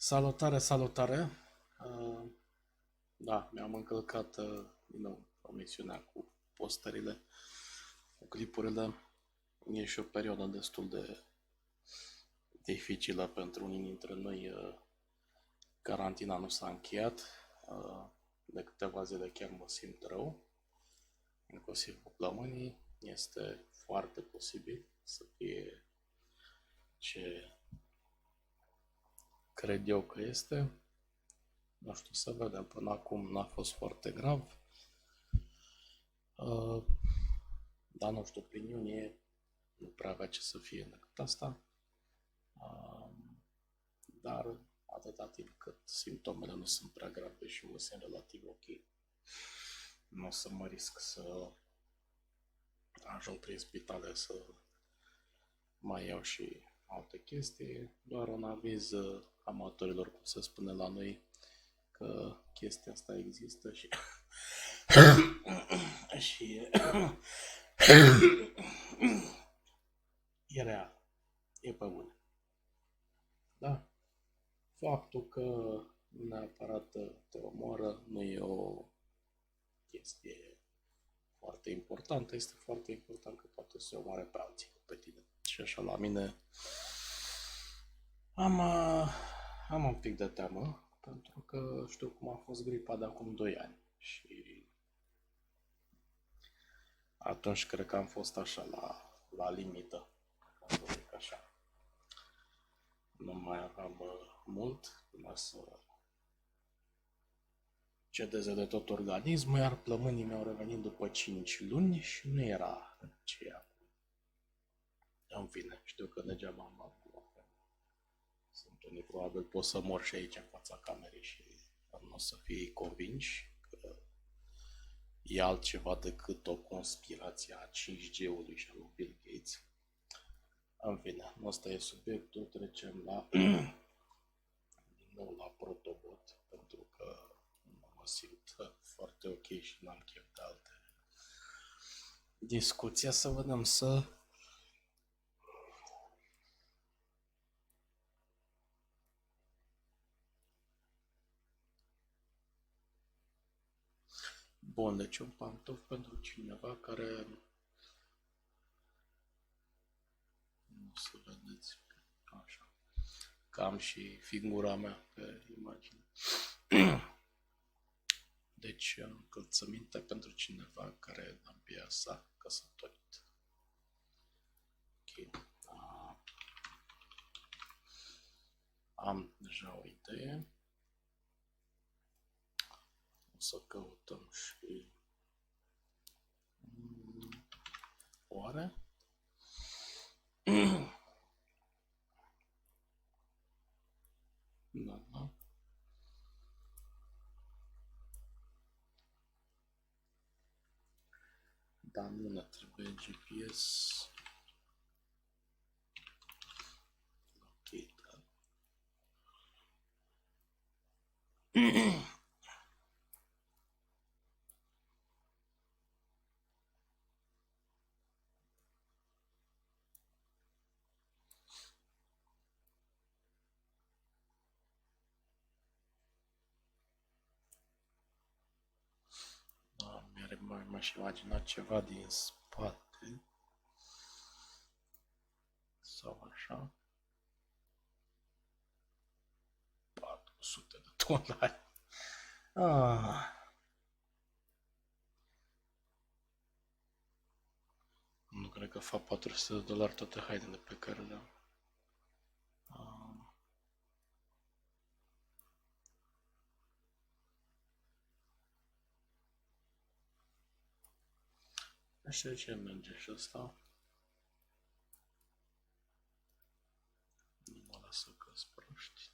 Salutare, salutare! Uh, da, mi-am încălcat din nou promisiunea cu postările, cu clipurile. E și o perioadă destul de dificilă pentru unii dintre noi. Carantina nu s-a încheiat. De câteva zile chiar mă simt rău, inclusiv cu plămânii. Este foarte posibil să fie ce cred eu că este. Nu știu, să vedem. Până acum n-a fost foarte grav. Dar nu știu, prin iunie nu prea avea ce să fie decât asta. Dar atâta timp cât simptomele nu sunt prea grave și mă simt relativ ok, nu o să mă risc să ajung prin spitale să mai iau și alte chestii. Doar un aviz amatorilor, cum se spune la noi, că chestia asta există și și e real, e pe bune. Da? Faptul că neapărat te omoară nu e o chestie foarte importantă, este foarte important că poate să omoare pe alții, pe tine. Și așa la mine am un pic de teamă, pentru că știu cum a fost gripa de acum 2 ani și atunci cred că am fost așa la limită, ca să zic așa. Nu mai aveam mult până să cedeze de tot organismul, iar plămânii mi-au revenit după 5 luni și nu era aceea. În fine, știu că degeaba am acum. Sunt unii, probabil pot să mor și aici în fața camerei și nu o să fie convinși că e altceva decât o conspirație a 5G-ului și a lui Bill Gates. În fine, ăsta e subiectul, trecem din nou la Protobot, pentru că nu mă simt foarte ok și n-am chef de alte discuții. Să vedem Bun, deci un pantof pentru cineva care nu o să vedeți așa. Cam și figura mea pe imagine. Deci, încălțăminte pentru cineva care abia s-a căsătorit. Ok. Am deja o idee. O să căutăm și oare? Da, da. Dar nu ne trebuie GPS. Ok, da. Mi-aș imagina ceva din spate. Sau așa. 400 de dolari. Ah. Nu cred că fac 400 de dolari toate hainele pe care le-am. Așa ce merge și ăsta. Nu mă lasă că-s proști.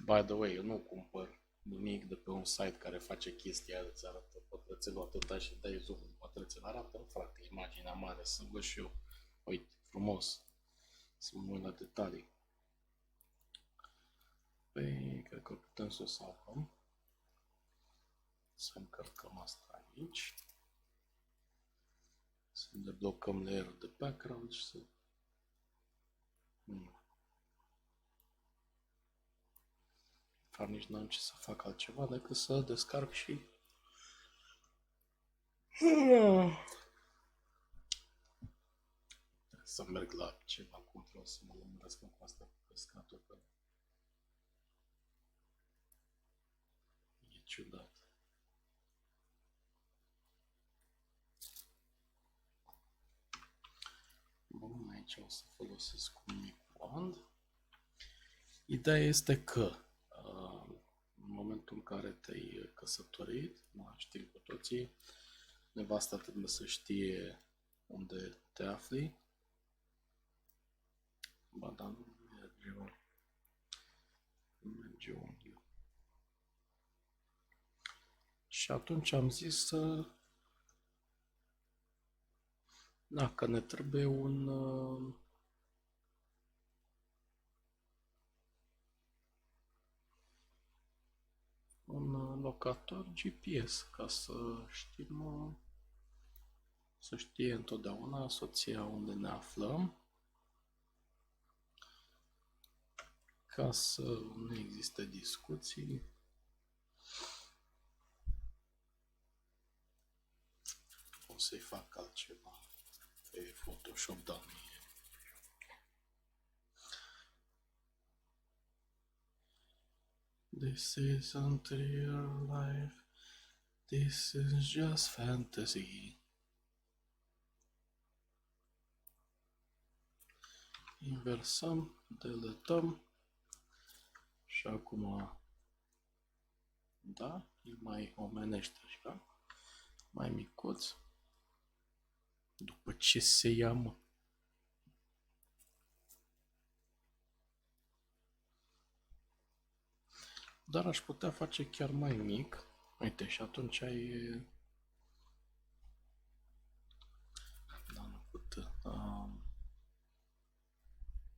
By the way, eu nu cumpăr nimic de pe un site care face chestia aia, îți arată pătrățelul atâta și dai zoom în pătrățel. Arată, frate, imaginea mare, să văd și eu. Uite, frumos. Să mă uit la detalii. Păi, cred că putem să o salvăm. Să încărcăm asta aici. Să deblocăm layer de background și să Dar nici n-am ce să fac altceva decât să descarc și... Să merg la ceva control să mă lămuresc cu asta cu pescatul, că e ciudat. Bun, aici o să folosesc un mic wand. Ideea este că în momentul în care te-ai căsătorit, știm cu toții, nevasta trebuie să știe unde te afli. Ba da, nu merge unghiul. Și atunci am zis să... Da, că ne trebuie un locator GPS ca să știm, să știe întotdeauna soția unde ne aflăm, ca să nu existe discuții. O să-i fac altceva pe Photoshop, dar nu e. This isn't real life, this is just fantasy. Inversăm, deletăm și acum, da, e mai omenește așa, mai micuț. După ce se ia, mă? Dar aș putea face chiar mai mic. Uite, și atunci e... Da, nu putea.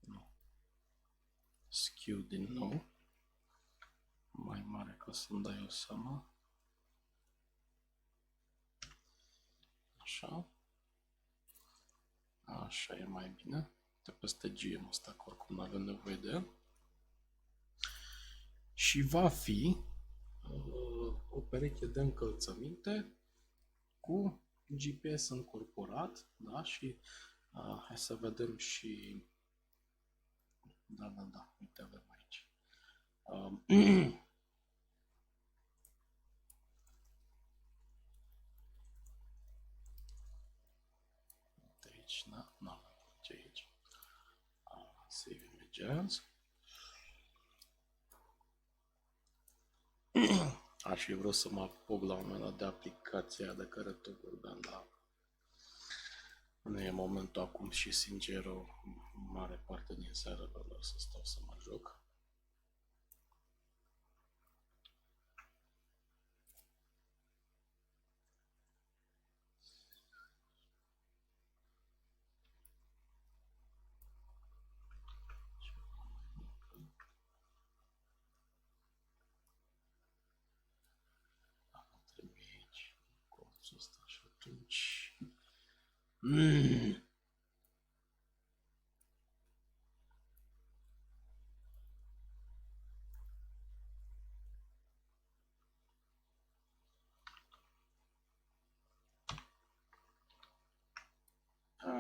Nu. Skew din nou. Mai mare ca să-mi dai o seama. Așa. Așa e mai bine. De peste GM ăsta, că oricum nu avem nevoie de el. Și va fi o pereche de încălțăminte cu GPS încorporat, da? Și hai să vedem și... Da, uite avem aici. Aici, da? Nu avem aici. Save images. Aș fi vrut să mă apuc la un moment dat de aplicația de care tot vorbeam, dar nu e momentul acum și sincer o mare parte din seară vreau să stau să mă joc. Trebuie aici colțul ăsta și atunci...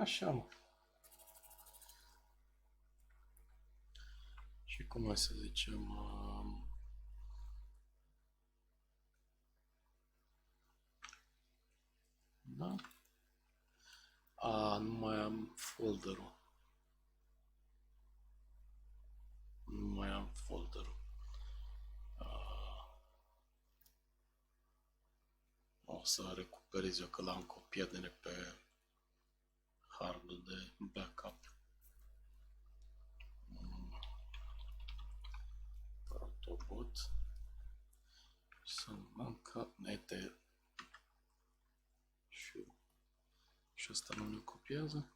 Așa, mă. Și cum să zicem... Da? Nu mai am folderul. Nu mai am folderul. O să recuperez eu că l-am copiat de pe hardul de backup. Protobot. Să manca nete. Și ăsta nu ne copiază.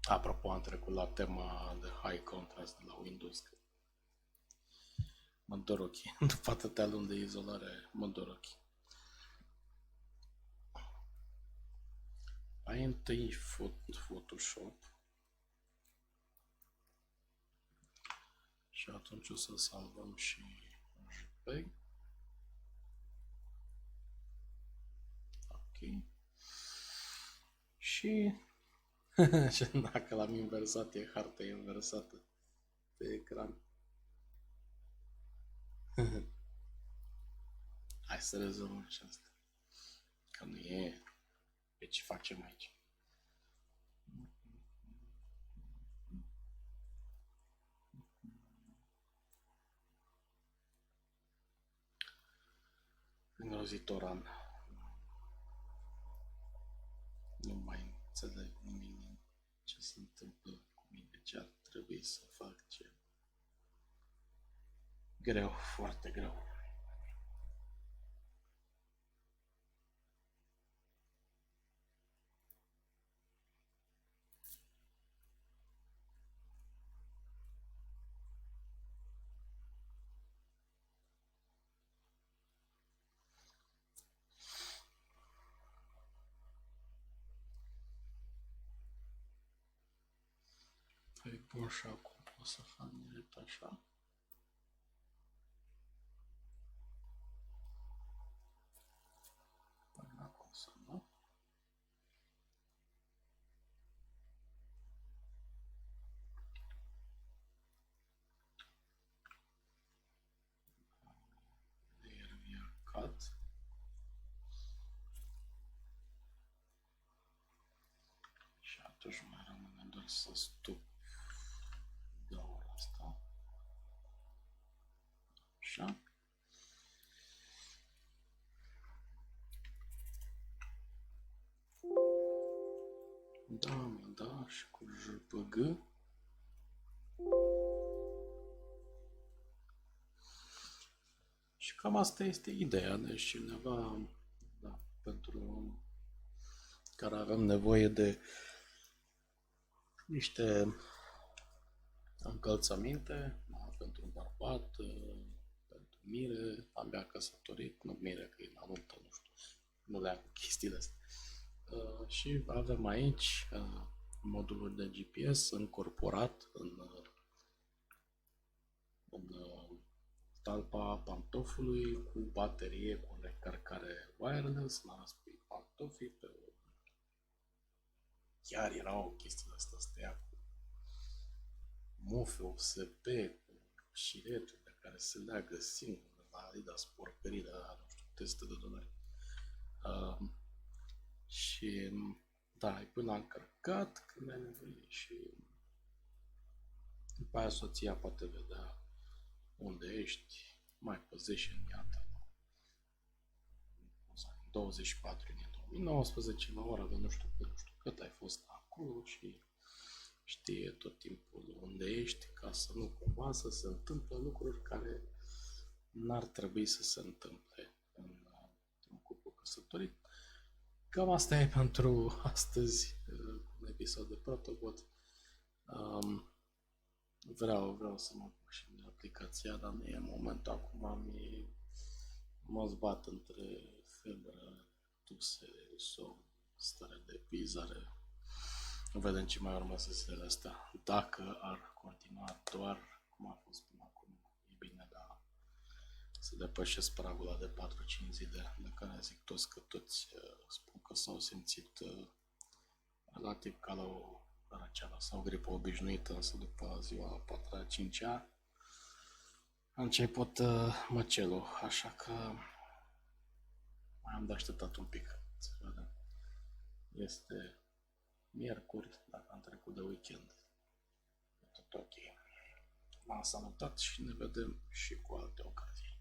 Apropo, am trecut la tema de high contrast de la Windows. Mă dor ochii. După atâtea luni de izolare, mă dor ochii. Mai întâi Photoshop. Și atunci o să salvăm și JPEG. Ok. Și dacă l-am inversat, e harta inversată pe ecran. Hai să rezolvăm și asta. Că nu e... Pe ce facem aici? Îngrozitor an. Nu mai înțeleg nimic din ce se întâmplă cu mine, ce ar trebui să fac, ce... Greu, foarte greu. Păi bun, și acum pot să fac direct așa. Până acum să nu. Layer via cut. Și atunci mai rămâne doar să stup gaura asta. Așa. Da, și cu JPG. Și cam asta este ideea, deci cineva, da, pentru care avem nevoie de niște încălțăminte, da, pentru un bărbat, pentru mire, abia căsătorit, nu mire că e la nuntă, nu știu, nu le am chestiile astea. Și avem aici modulul de GPS încorporat în talpa pantofului cu baterie cu recărcare wireless, la spui pantofii pe chiar era o chestie asta, stea cu mufe OSP, cu șireturi care se leagă singur la Adidas, porcării de la, nu știu, teste de $. Și da, până a încărcat când ai nevoie și după aia soția poate vedea unde ești, mai păzește în iată 24 din 2019 la ora de nu știu cât ai fost acolo și știe tot timpul unde ești ca să nu cumva să se întâmple lucruri care n-ar trebui să se întâmple într-un cuplu căsătorit. Cam asta e pentru astăzi, un episod de Protobot. Vreau să mă apuc și de aplicația, dar nu e momentul acum, mă zbat între febră, tuse, somn, stare de pizare. Vedem ce mai urmează zilele astea. Dacă ar continua doar cum a fost până acum, e bine, dar să depășesc pragul ăla de 4-5 zile, de care zic toți că toți spun că s-au simțit relativ ca la o răceală sau gripă obișnuită, însă după ziua 4-a, 5-a a început măcelul, așa că mai am de așteptat un pic. Să vedem. Este miercuri, dacă am trecut de weekend. E tot ok. M-am salutat și ne vedem și cu alte ocazii.